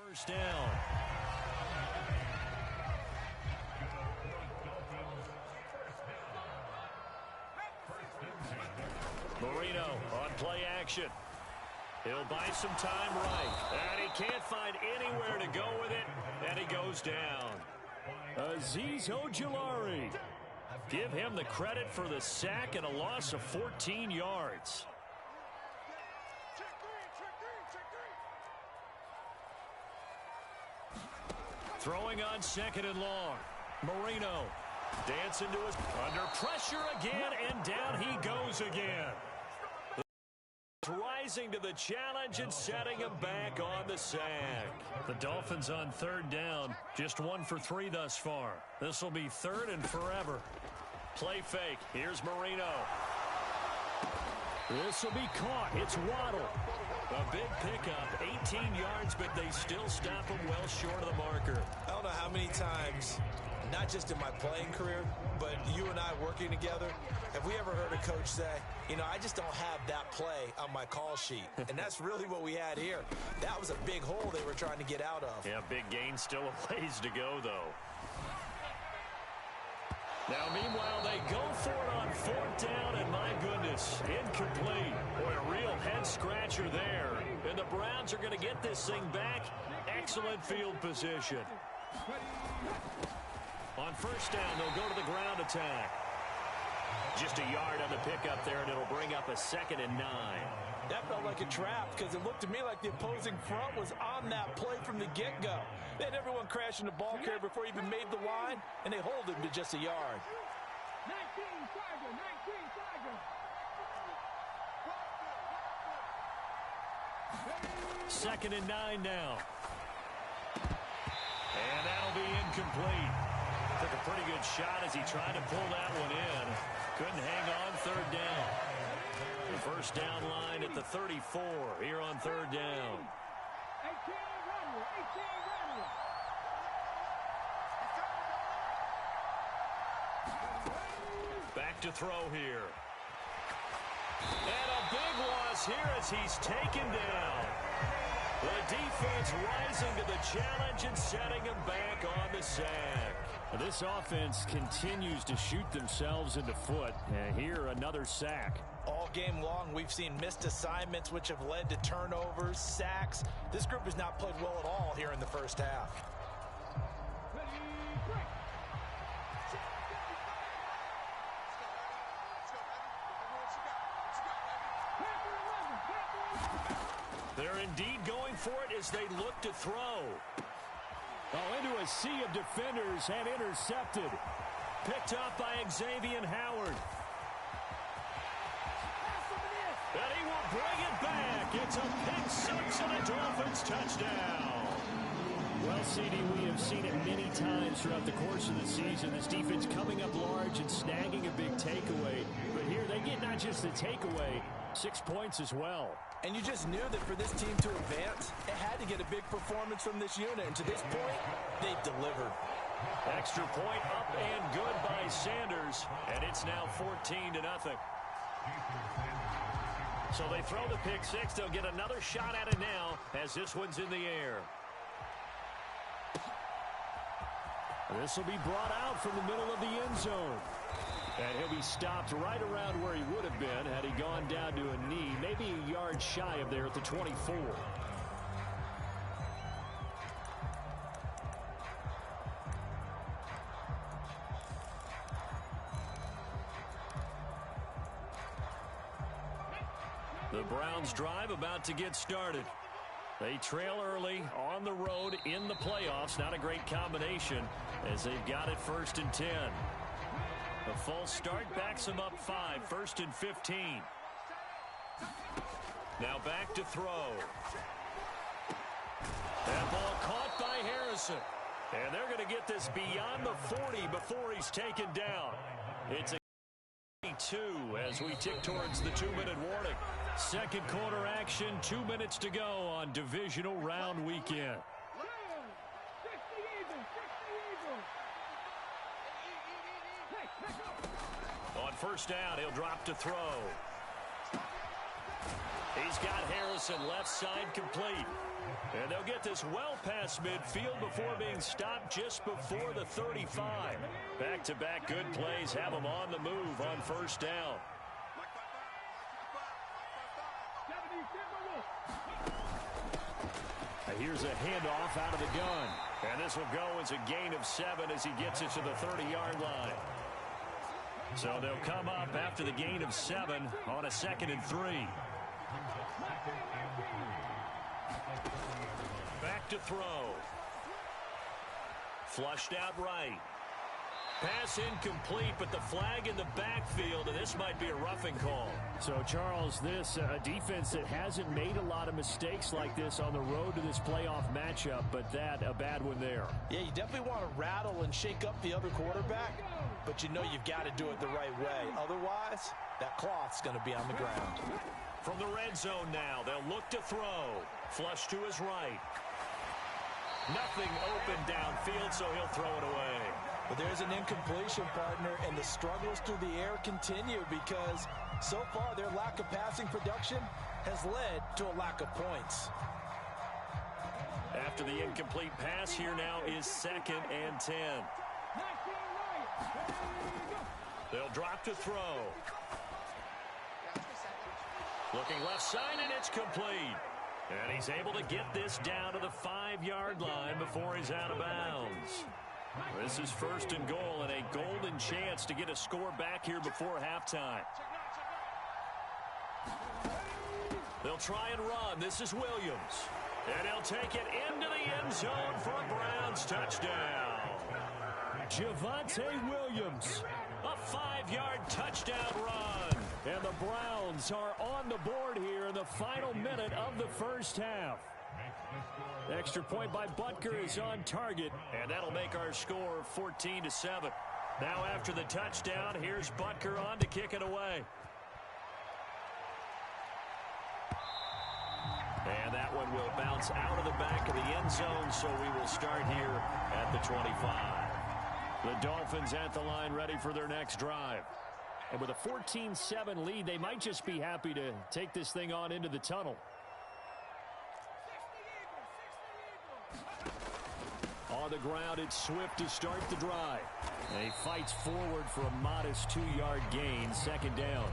First down. Marino on play action. He'll buy some time right. And he can't find anywhere to go with it. And he goes down. Azeez Ojulari. Give him the credit for the sack and a loss of 14 yards. Throwing on second and long. Marino dancing to his under pressure again, and down he goes again. Rising to the challenge and setting him back on the sack. The Dolphins on third down, just 1 for 3 thus far. This will be third and forever. Play fake. Here's Marino. This will be caught. It's Waddle. A big pickup, 18 yards, but they still stop him well short of the marker. I don't know how many times, not just in my playing career, but you and I working together, have we ever heard a coach say, you know, I just don't have that play on my call sheet. And that's really what we had here. That was a big hole they were trying to get out of. Yeah, big gain, still a ways to go, though. Now, meanwhile, they go for it on fourth down, and my goodness, incomplete. Boy, a real head-scratcher there. And the Browns are going to get this thing back. Excellent field position. On first down, they'll go to the ground attack. Just a yard on the pickup there, and it'll bring up a 2nd and 9. That felt like a trap because it looked to me like the opposing front was on that play from the get-go. They had everyone crashing the ball carrier before he even made the line, and they hold him to just a yard. 19 Tiger. 2nd and 9 now. And that'll be incomplete. Took a pretty good shot as he tried to pull that one in. Couldn't hang on third down. The first down line at the 34 here on third down. 18 Redwood. Back to throw here. And a big loss here as he's taken down. The defense rising to the challenge and setting him back on the sack. This offense continues to shoot themselves in the foot. And here, another sack. All game long, we've seen missed assignments, which have led to turnovers, sacks. This group has not played well at all here in the first half. They're indeed going for it as they look to throw. Oh, into a sea of defenders and intercepted. Picked up by Xavier Howard. And he will bring it back. It's a pick six and a Dolphins touchdown. Well, CD, we have seen it many times throughout the course of the season. This defense coming up large and snagging a big takeaway. But here they get not just the takeaway, 6 points as well. And you just knew that for this team to advance, it had to get a big performance from this unit. And to this point, they've delivered. Extra point up and good by Sanders. And it's now 14-0. So they throw the pick six. They'll get another shot at it now as this one's in the air. This will be brought out from the middle of the end zone. And he'll be stopped right around where he would have been had he gone down to a knee, maybe a yard shy of there at the 24. The Browns drive about to get started. They trail early on the road in the playoffs. Not a great combination as they've got it 1st and 10. A false start backs them up 5, 1st and 15. Now back to throw. That ball caught by Harrison. And they're going to get this beyond the 40 before he's taken down. It's a 2 as we tick towards the 2-minute warning. Second quarter action, 2 minutes to go on divisional round weekend. On first down, he'll drop to throw. He's got Harrison left side complete. And they'll get this well past midfield before being stopped just before the 35. Back-to-back good plays have them on the move on first down. Here's a handoff out of the gun. And this will go as a gain of 7 as he gets it to the 30-yard line. So they'll come up after the gain of 7 on a 2nd and 3. Back to throw. Flushed out right. Pass incomplete, but the flag in the backfield, and this might be a roughing call. So, Charles, this a defense that hasn't made a lot of mistakes like this on the road to this playoff matchup, but that a bad one there. Yeah, you definitely want to rattle and shake up the other quarterback, but you know you've got to do it the right way. Otherwise, that cloth's going to be on the ground. From the red zone now, they'll look to throw. Flush to his right. Nothing open downfield, so he'll throw it away. But there's an incompletion, partner, and the struggles through the air continue because so far their lack of passing production has led to a lack of points. After the incomplete pass, here now is 2nd and 10. They'll drop to throw. Looking left side, and it's complete. And he's able to get this down to the 5-yard line before he's out of bounds. This is 1st and goal and a golden chance to get a score back here before halftime. They'll try and run. This is Williams. And he'll take it into the end zone for a Browns touchdown. Javonte Williams, a 5-yard touchdown run. And the Browns are on the board here in the final minute of the first half. Extra point by Butker is on target, and that'll make our score 14-7. Now after the touchdown, here's Butker on to kick it away. And that one will bounce out of the back of the end zone, so we will start here at the 25. The Dolphins at the line ready for their next drive. And with a 14-7 lead, they might just be happy to take this thing on into the tunnel. On the ground, it's Swift to start the drive. And he fights forward for a modest 2-yard gain, 2nd down.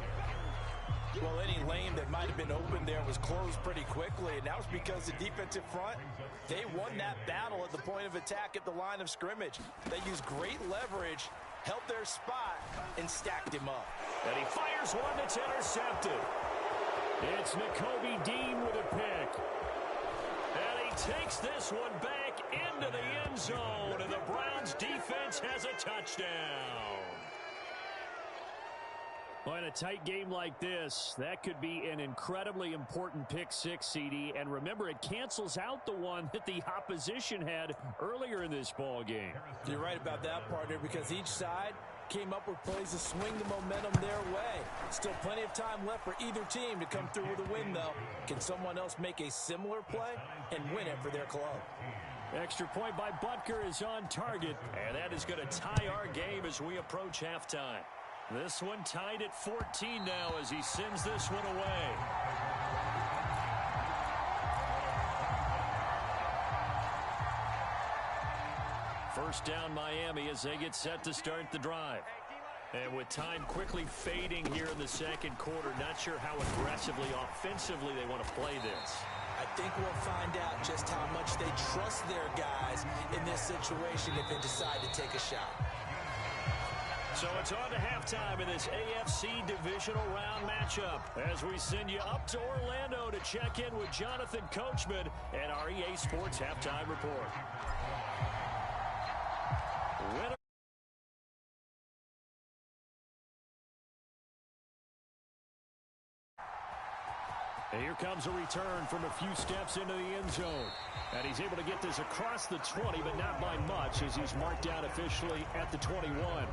Well, any lane that might have been open there was closed pretty quickly, and that was because the defensive front, they won that battle at the point of attack at the line of scrimmage. They used great leverage, held their spot, and stacked him up. And he fires one that's intercepted. It's Nakobe Dean with a pick. And he takes this one back into the end zone, and the Browns defense has a touchdown. Well, in a tight game like this, that could be an incredibly important pick six, CD. And remember, it cancels out the one that the opposition had earlier in this ball game. You're right about that, partner, because each side came up with plays to swing the momentum their way. Still plenty of time left for either team to come through with a win, though. Can someone else make a similar play and win it for their club? Extra point by Butker is on target, and that is going to tie our game as we approach halftime. This one tied at 14 now as he sends this one away. First down Miami as they get set to start the drive. And with time quickly fading here in the second quarter, not sure how aggressively, offensively they want to play this. I think we'll find out just how much they trust their guys in this situation if they decide to take a shot. So it's on to halftime in this AFC divisional round matchup as we send you up to Orlando to check in with Jonathan Coachman and our EA Sports Halftime Report. Winner. And here comes a return from a few steps into the end zone. And he's able to get this across the 20, but not by much as he's marked out officially at the 21.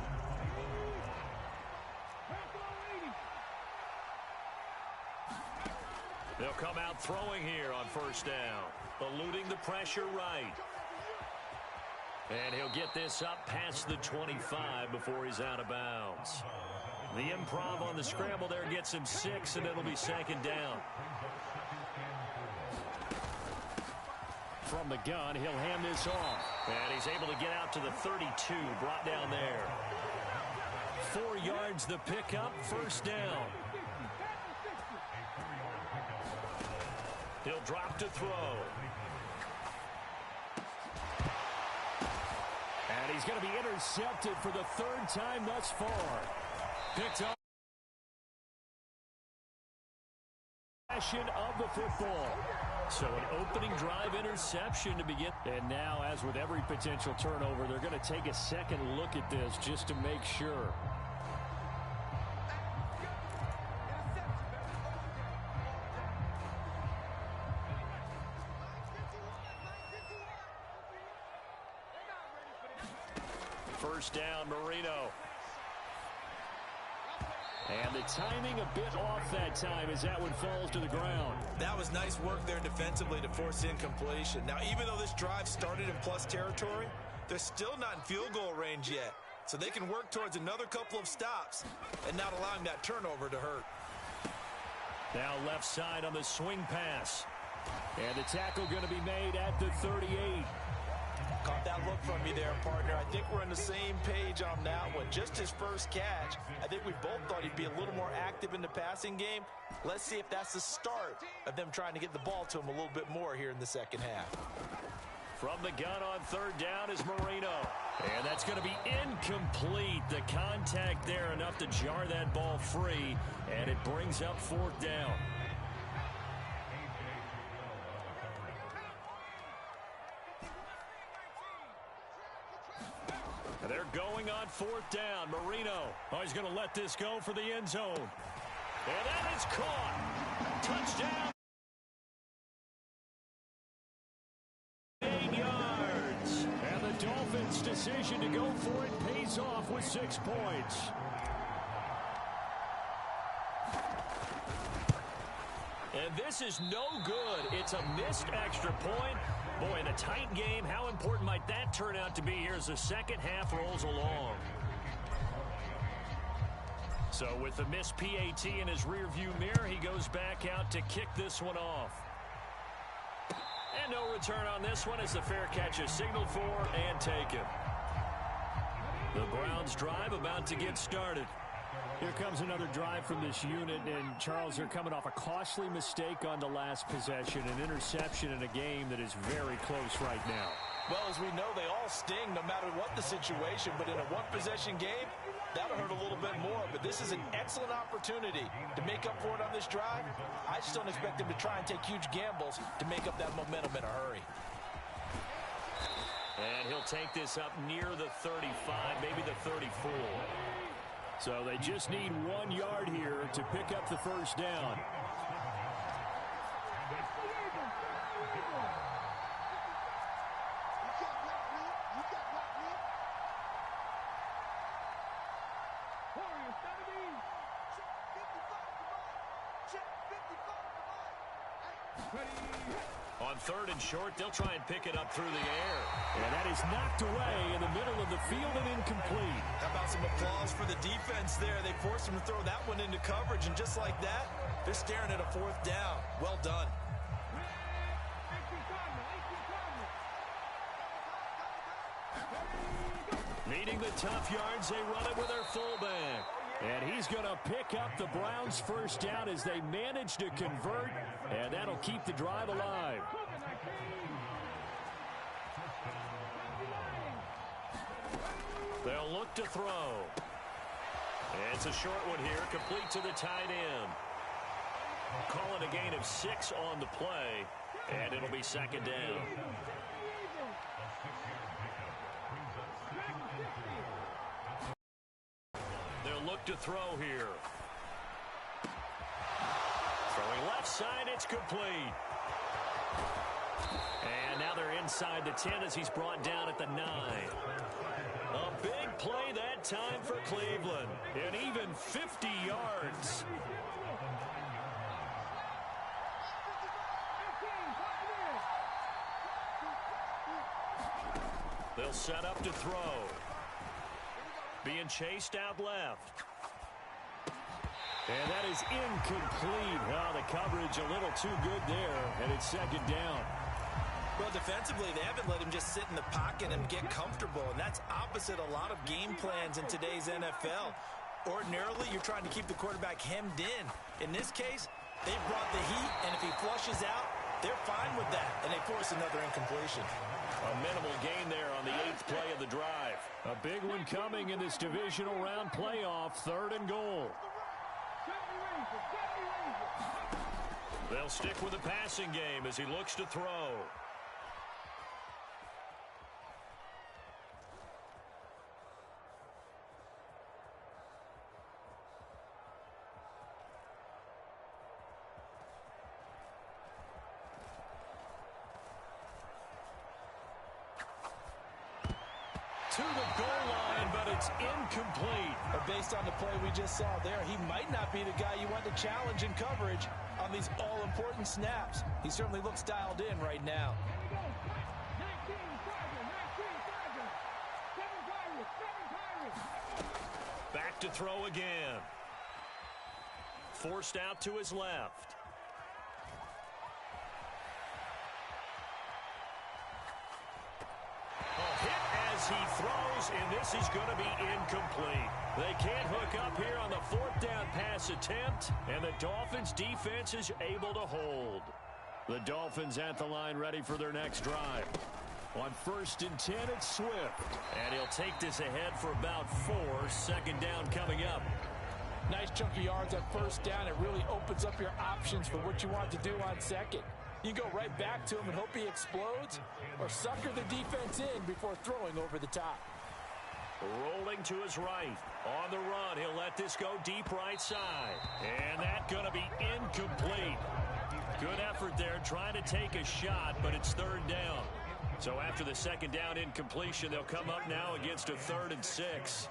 They'll come out throwing here on first down, eluding the pressure right. And he'll get this up past the 25 before he's out of bounds. The improv on the scramble there gets him 6, and it'll be second down. From the gun, he'll hand this off. And he's able to get out to the 32, brought down there. 4 yards the pickup, first down. He'll drop to throw. And he's going to be intercepted for the 3rd time thus far. Picked up possession of the football. So an opening drive interception to begin. And now, as with every potential turnover, they're going to take a second look at this just to make sure. First down, Marino. And the timing a bit off that time as that one falls to the ground. That was nice work there defensively to force incompletion. Now, even though this drive started in plus territory, they're still not in field goal range yet. So they can work towards another couple of stops and not allowing that turnover to hurt. Now left side on the swing pass. And the tackle going to be made at the 38. Caught that look from you there, partner. I think we're on the same page on that one. Just his first catch. I think we both thought he'd be a little more active in the passing game. Let's see if that's the start of them trying to get the ball to him a little bit more here in the second half. From the gun on 3rd down is Marino. And that's going to be incomplete. The contact there enough to jar that ball free. And it brings up 4th down. They're going on 4th down. Marino. Oh, he's going to let this go for the end zone. And that is caught. Touchdown. 8 yards. And the Dolphins' decision to go for it pays off with 6 points. And this is no good. It's a missed extra point. Boy, in a tight game, how important might that turn out to be here as the second half rolls along? So with the missed PAT in his rearview mirror, he goes back out to kick this one off. And no return on this one as the fair catch is signaled for and taken. The Browns drive about to get started. Here comes another drive from this unit, and Charles, they're coming off a costly mistake on the last possession, an interception in a game that is very close right now. Well, as we know, they all sting no matter what the situation, but in a one-possession game, that'll hurt a little bit more. But this is an excellent opportunity to make up for it on this drive. I just don't expect them to try and take huge gambles to make up that momentum in a hurry. And he'll take this up near the 35, maybe the 34. So they just need 1 yard here to pick up the first down. On 3rd and short, they'll try and pick it up through the air. And that is knocked away in the middle of the field and incomplete. How about some applause for the defense there? They forced him to throw that one into coverage, and just like that, they're staring at a 4th down. Well done. Needing the tough yards, they run it with their fullback. And he's going to pick up the Browns' first down as they manage to convert, and that'll keep the drive alive. They'll look to throw. It's a short one here, complete to the tight end. Calling a gain of 6 on the play, and it'll be second down. They'll look to throw here. Throwing left side, it's complete. And now they're inside the 10 as he's brought down at the 9. A big play that time for Cleveland. And even 50 yards. They'll set up to throw. Being chased out left. And that is incomplete. Oh, the coverage a little too good there, and it's second down. Well, defensively, they haven't let him just sit in the pocket and get comfortable, and that's opposite a lot of game plans in today's NFL. Ordinarily, you're trying to keep the quarterback hemmed in. In this case, they brought the heat, and if he flushes out, they're fine with that, and they force another incompletion. A minimal gain there on the 8th play of the drive. A big one coming in this divisional round playoff, 3rd and goal. They'll stick with the passing game as he looks to throw. To the goal line, but it's incomplete. But based on the play we just saw there, he might not be the guy you want to challenge in coverage on these all-important snaps. He certainly looks dialed in right now. 19 Chargers, 7 Pirates. Back to throw again. Forced out to his left. He throws, and this is going to be incomplete. They can't hook up here on the 4th down pass attempt, and the Dolphins defense is able to hold. The Dolphins at the line ready for their next drive. On 1st and 10, it's Swift. And he'll take this ahead for about 4. 2nd down coming up. Nice chunk of yards on 1st down. It really opens up your options for what you want to do on 2nd. You go right back to him and hope he explodes, or sucker the defense in before throwing over the top. Rolling to his right. On the run, he'll let this go deep right side. And that's going to be incomplete. Good effort there trying to take a shot, but it's 3rd down. So after the 2nd down incompletion, they'll come up now against a 3rd and 6.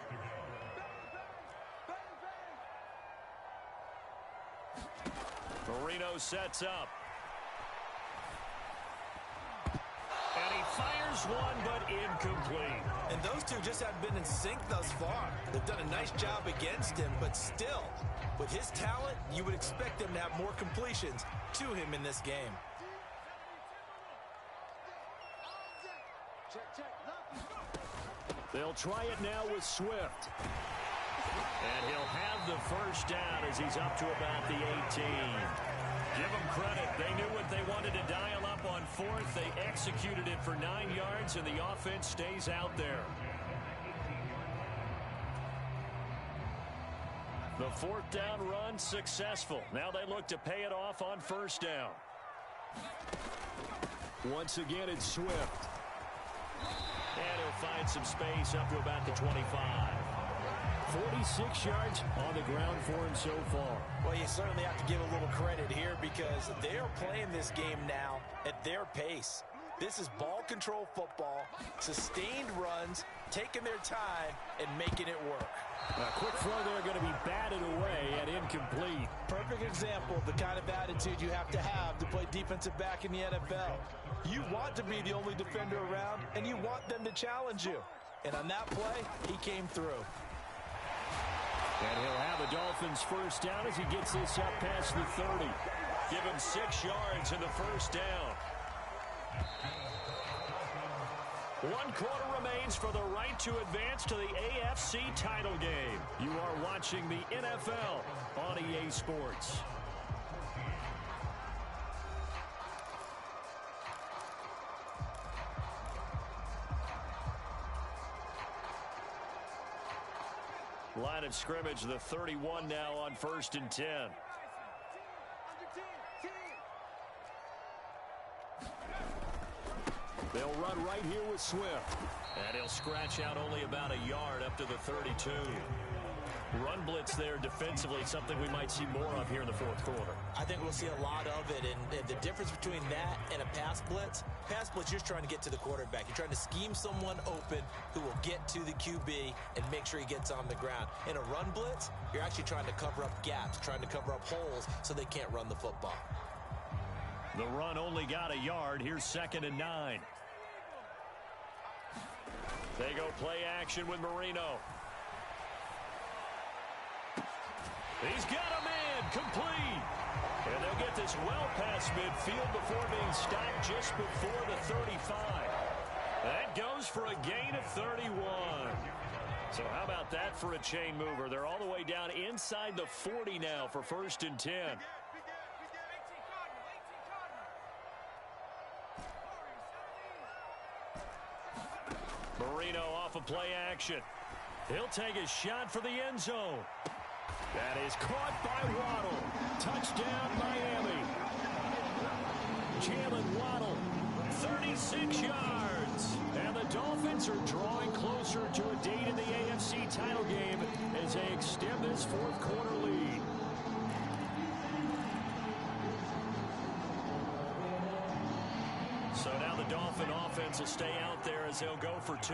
Marino sets up. And he fires one, but incomplete. And those two just haven't been in sync thus far. They've done a nice job against him, but still, with his talent, you would expect them to have more completions to him in this game. They'll try it now with Swift. And he'll have the 1st down as he's up to about the 18. Give them credit. They knew what they wanted to dial up on 4th. They executed it for 9 yards, and the offense stays out there. The 4th down run successful. Now they look to pay it off on 1st down. Once again, it's Swift. And he'll find some space up to about the 25. 46 yards on the ground for him so far. Well, you certainly have to give a little credit here because they are playing this game now at their pace. This is ball control football, sustained runs, taking their time, and making it work. A quick throw there going to be batted away and incomplete. Perfect example of the kind of attitude you have to play defensive back in the NFL. You want to be the only defender around, and you want them to challenge you. And on that play, he came through. And he'll have the Dolphins 1st down as he gets this up past the 30. Give him 6 yards in the 1st down. 1 quarter remains for the right to advance to the AFC title game. You are watching the NFL on EA Sports. Line of scrimmage, the 31 now on 1st and 10. They'll run right here with Swift. And he'll scratch out only about a yard up to the 32. Run blitz there defensively, something we might see more of here in the 4th quarter. I think we'll see a lot of it, and the difference between that and a pass blitz, you're trying to get to the quarterback. You're trying to scheme someone open who will get to the QB and make sure he gets on the ground. In a run blitz, you're actually trying to cover up gaps, trying to cover up holes so they can't run the football. The run only got a yard. Here's 2nd and 9. They go play action with Marino. He's got a man, complete. And they'll get this well past midfield before being stopped just before the 35. That goes for a gain of 31. So how about that for a chain mover? They're all the way down inside the 40 now for 1st and 10. Marino off of play action. He'll take a shot for the end zone. That is caught by Waddle. Touchdown, Miami. Jalen Waddle, 36 yards. And the Dolphins are drawing closer to a date in the AFC title game as they extend this 4th quarter lead. So now the Dolphin offense will stay out there as they'll go for 2.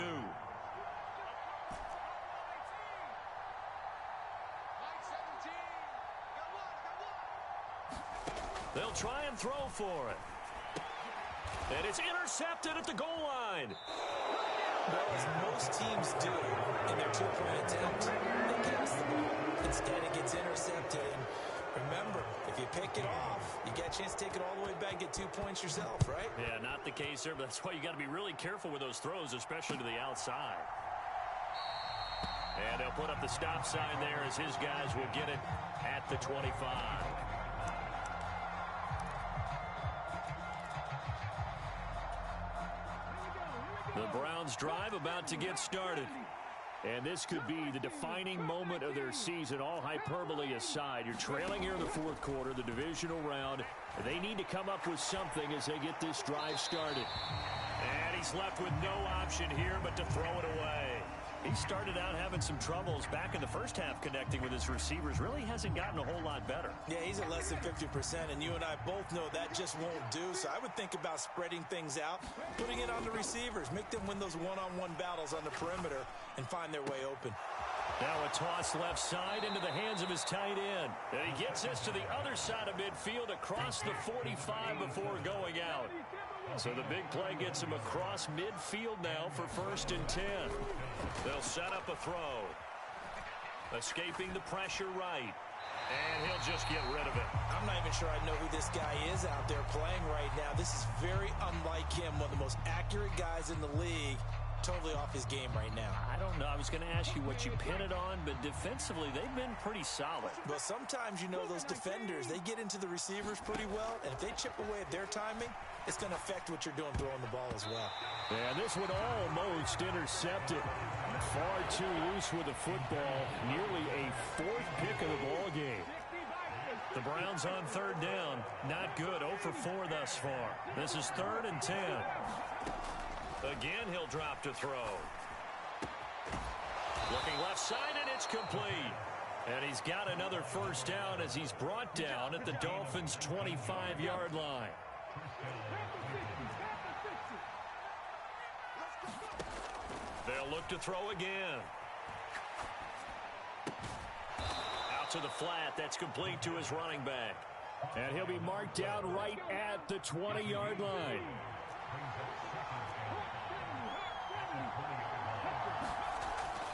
They'll try and throw for it. And it's intercepted at the goal line. Well, as most teams do in their two-point attempt, they pass the ball. Instead, it gets intercepted. And remember, if you pick it off, you get a chance to take it all the way back and get 2 points yourself, right? Yeah, not the case there, but that's why you got to be really careful with those throws, especially to the outside. And they'll put up the stop sign there as his guys will get it at the 25. The Browns drive about to get started. And this could be the defining moment of their season, all hyperbole aside. You're trailing here in the 4th quarter, the divisional round. They need to come up with something as they get this drive started. And he's left with no option here but to throw it away. He started out having some troubles back in the first half connecting with his receivers. Really hasn't gotten a whole lot better. Yeah, he's at less than 50%, and you and I both know that just won't do. So I would think about spreading things out, putting it on the receivers, make them win those one-on-one battles on the perimeter and find their way open. Now a toss left side into the hands of his tight end. And he gets this to the other side of midfield across the 45 before going out. So the big play gets him across midfield now for 1st and 10. They'll set up a throw. Escaping the pressure right. And he'll just get rid of it. I'm not even sure I know who this guy is out there playing right now. This is very unlike him, one of the most accurate guys in the league. Totally off his game right now. I don't know. I was going to ask you what you pin it on, but defensively, they've been pretty solid. Well, sometimes, you know, those defenders, they get into the receivers pretty well, and if they chip away at their timing, it's going to affect what you're doing throwing the ball as well. And this one almost intercepted. Far too loose with the football. Nearly a 4th pick of the ball game. The Browns on 3rd down. Not good. 0 for 4 thus far. This is 3rd and 10. Again, he'll drop to throw. Looking left side, and it's complete. And he's got another 1st down as he's brought down at the Dolphins' 25-yard line. They'll look to throw again. Out to the flat. That's complete to his running back. And he'll be marked down right at the 20-yard line.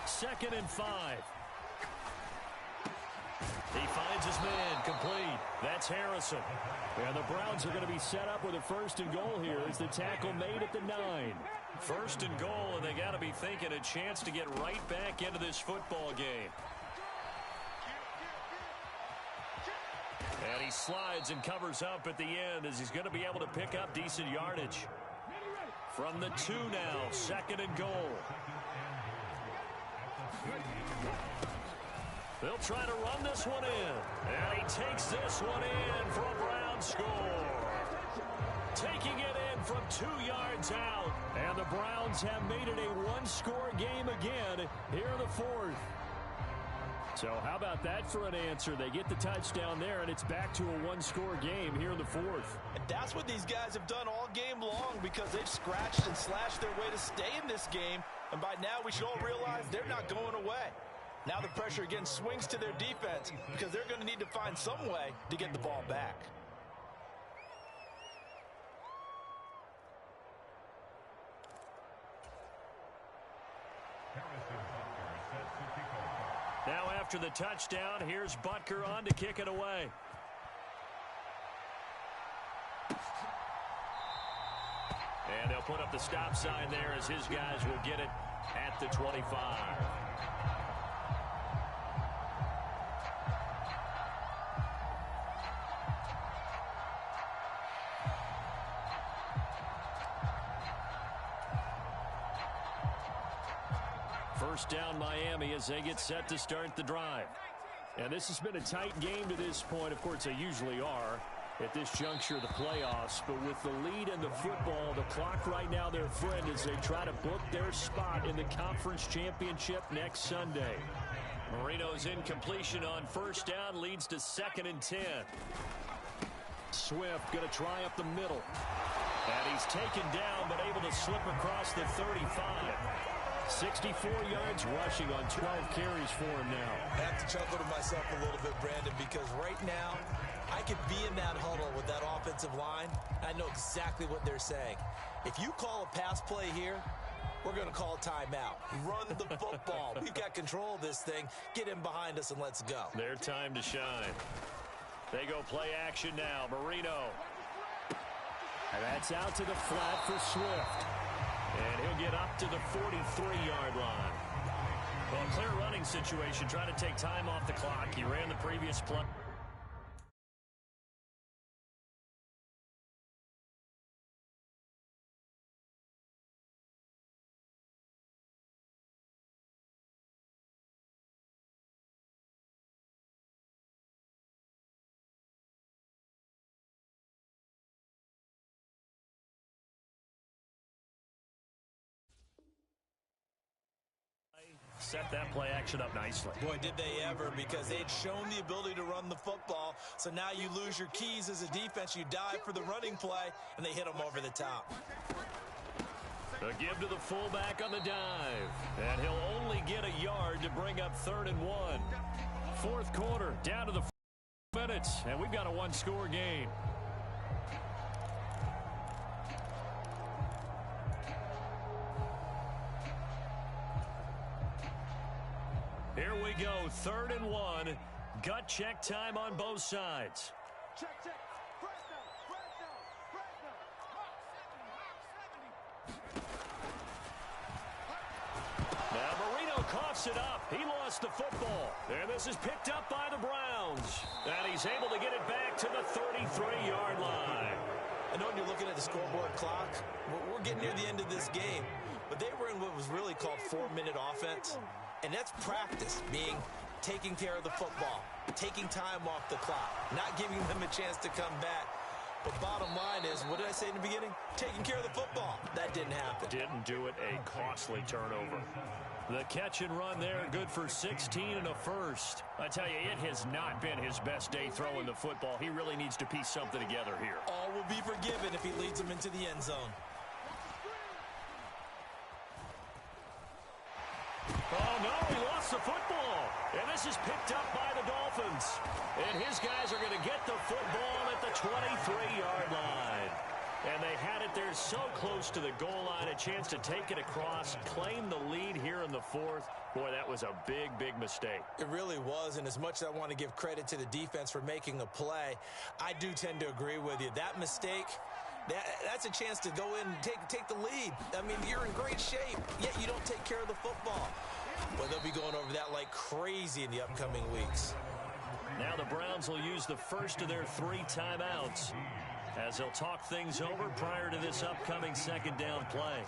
Second and 5. He finds his man, complete. That's Harrison. And the Browns are going to be set up with a 1st and goal here as the tackle made at the 9. 1st and goal, and they got to be thinking a chance to get right back into this football game. And he slides and covers up at the end as he's going to be able to pick up decent yardage. From the 2 now, 2nd and goal. They'll try to run this one in. And he takes this one in for a Brown score. Taking it in from 2 yards out. And the Browns have made it a one-score game again here in the 4th. So how about that for an answer? They get the touchdown there, and it's back to a one-score game here in the 4th. And that's what these guys have done all game long because they've scratched and slashed their way to stay in this game. And by now, we should all realize they're not going away. Now the pressure again swings to their defense because they're going to need to find some way to get the ball back. Now after the touchdown. Here's Butker on to kick it away. And they'll put up the stop sign there as his guys will get it at the 25. First down Miami as they get set to start the drive. And this has been a tight game to this point. Of course, they usually are at this juncture of the playoffs. But with the lead in the football, the clock right now their friend as they try to book their spot in the conference championship next Sunday. Marino's incompletion on first down leads to 2nd and 10. Swift going to try up the middle. And he's taken down but able to slip across the 35. 64 yards rushing on 12 carries for him now. I have to chuckle to myself a little bit, Brandon, because right now I could be in that huddle with that offensive line. I know exactly what they're saying. If you call a pass play here, we're going to call timeout. Run the football. We've got control of this thing. Get him behind us and let's go. Their time to shine. They go play action now. Marino. And that's out to the flat for Swift. And he'll get up to the 43-yard line. Well, a clear running situation, trying to take time off the clock. He ran the previous play. Set that play action up nicely. Boy, did they ever, because they'd shown the ability to run the football. So now you lose your keys as a defense. You dive for the running play, and they hit them over the top. A give to the fullback on the dive. And he'll only get a yard to bring up 3rd and 1. Fourth quarter, down to the 4 minutes, and we've got a one-score game. Here we go, 3rd and 1. Gut check time on both sides. Check, check. Fresno, Fresno, Fresno. Mark 70, Mark 70. Now Marino coughs it up. He lost the football. And this is picked up by the Browns. And he's able to get it back to the 33-yard line. I know when you're looking at the scoreboard clock, we're getting near the end of this game. But they were in what was really called 4-minute offense. And that's practice, being taking care of the football, taking time off the clock, not giving them a chance to come back. But bottom line is, what did I say in the beginning? Taking care of the football. That didn't happen. Didn't do it, a costly turnover. The catch and run there, good for 16 and a first. I tell you, it has not been his best day throwing the football. He really needs to piece something together here. All will be forgiven if he leads them into the end zone. Oh, no, he lost the football. And this is picked up by the Dolphins. And his guys are going to get the football at the 23-yard line. And they had it there so close to the goal line, a chance to take it across, claim the lead here in the fourth. Boy, that was a big, big mistake. It really was, and as much as I want to give credit to the defense for making a play, I do tend to agree with you. That mistake, that's a chance to go in and take the lead. I mean, you're in great shape, yet you don't take care of the football. Well, they'll be going over that like crazy in the upcoming weeks. Now the Browns will use the first of their 3 timeouts as they'll talk things over prior to this upcoming second down play.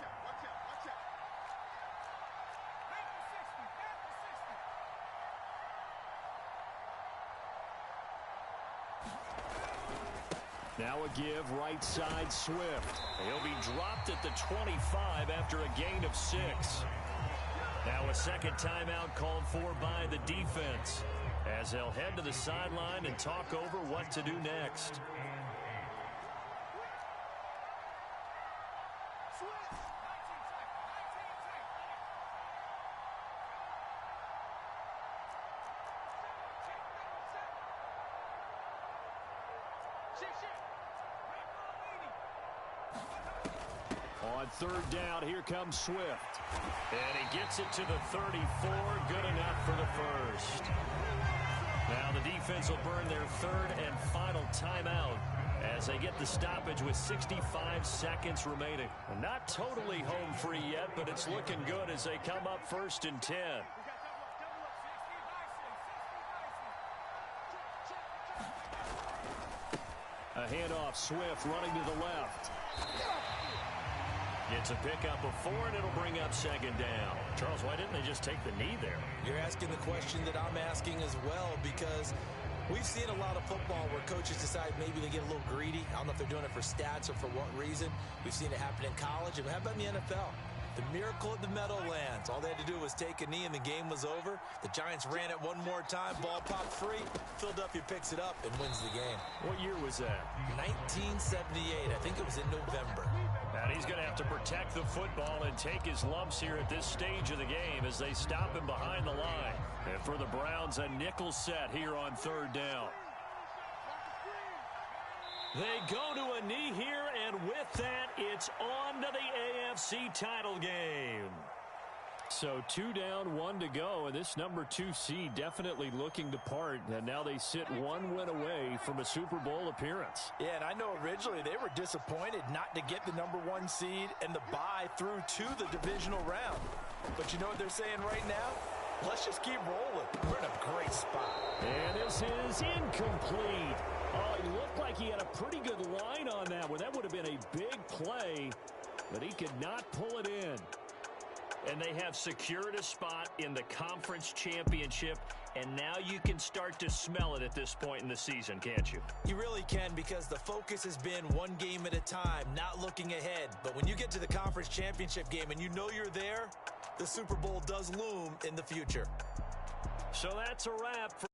Now a give right side Swift. He'll be dropped at the 25 after a gain of 6. Now a second timeout called for by the defense as they'll head to the sideline and talk over what to do next. On third down, here comes Swift. And he gets it to the 34. Good enough for the first. defense will burn their third and final timeout as they get the stoppage with 65 seconds remaining. Not totally home free yet, but it's looking good as they come up 1st and 10. A handoff, Swift running to the left. It's a pickup of 4, and it'll bring up 2nd down. Charles, why didn't they just take the knee there? You're asking the question that I'm asking as well, because we've seen a lot of football where coaches decide maybe they get a little greedy. I don't know if they're doing it for stats or for what reason. We've seen it happen in college, and how about in the NFL? The miracle of the Meadowlands. All they had to do was take a knee and the game was over. The Giants ran it one more time. Ball popped free. Philadelphia picks it up and wins the game. What year was that? 1978. I think it was in November. And he's going to have to protect the football and take his lumps here at this stage of the game as they stop him behind the line. And for the Browns, a nickel set here on 3rd down. They go to a knee here, and with that, it's on to the AFC title game. So 2 down, 1 to go, and this number 2 seed definitely looking to part, and now they sit 1 win away from a Super Bowl appearance. Yeah, and I know originally they were disappointed not to get the number 1 seed and the bye through to the divisional round. But you know what they're saying right now? Let's just keep rolling. We're in a great spot. And this is incomplete. Oh, he looked like he had a pretty good line on that one. That would have been a big play, but he could not pull it in. And they have secured a spot in the conference championship, and now you can start to smell it at this point in the season, can't you? You really can, because the focus has been one game at a time, not looking ahead. But when you get to the conference championship game and you know you're there, the Super Bowl does loom in the future. So that's a wrap for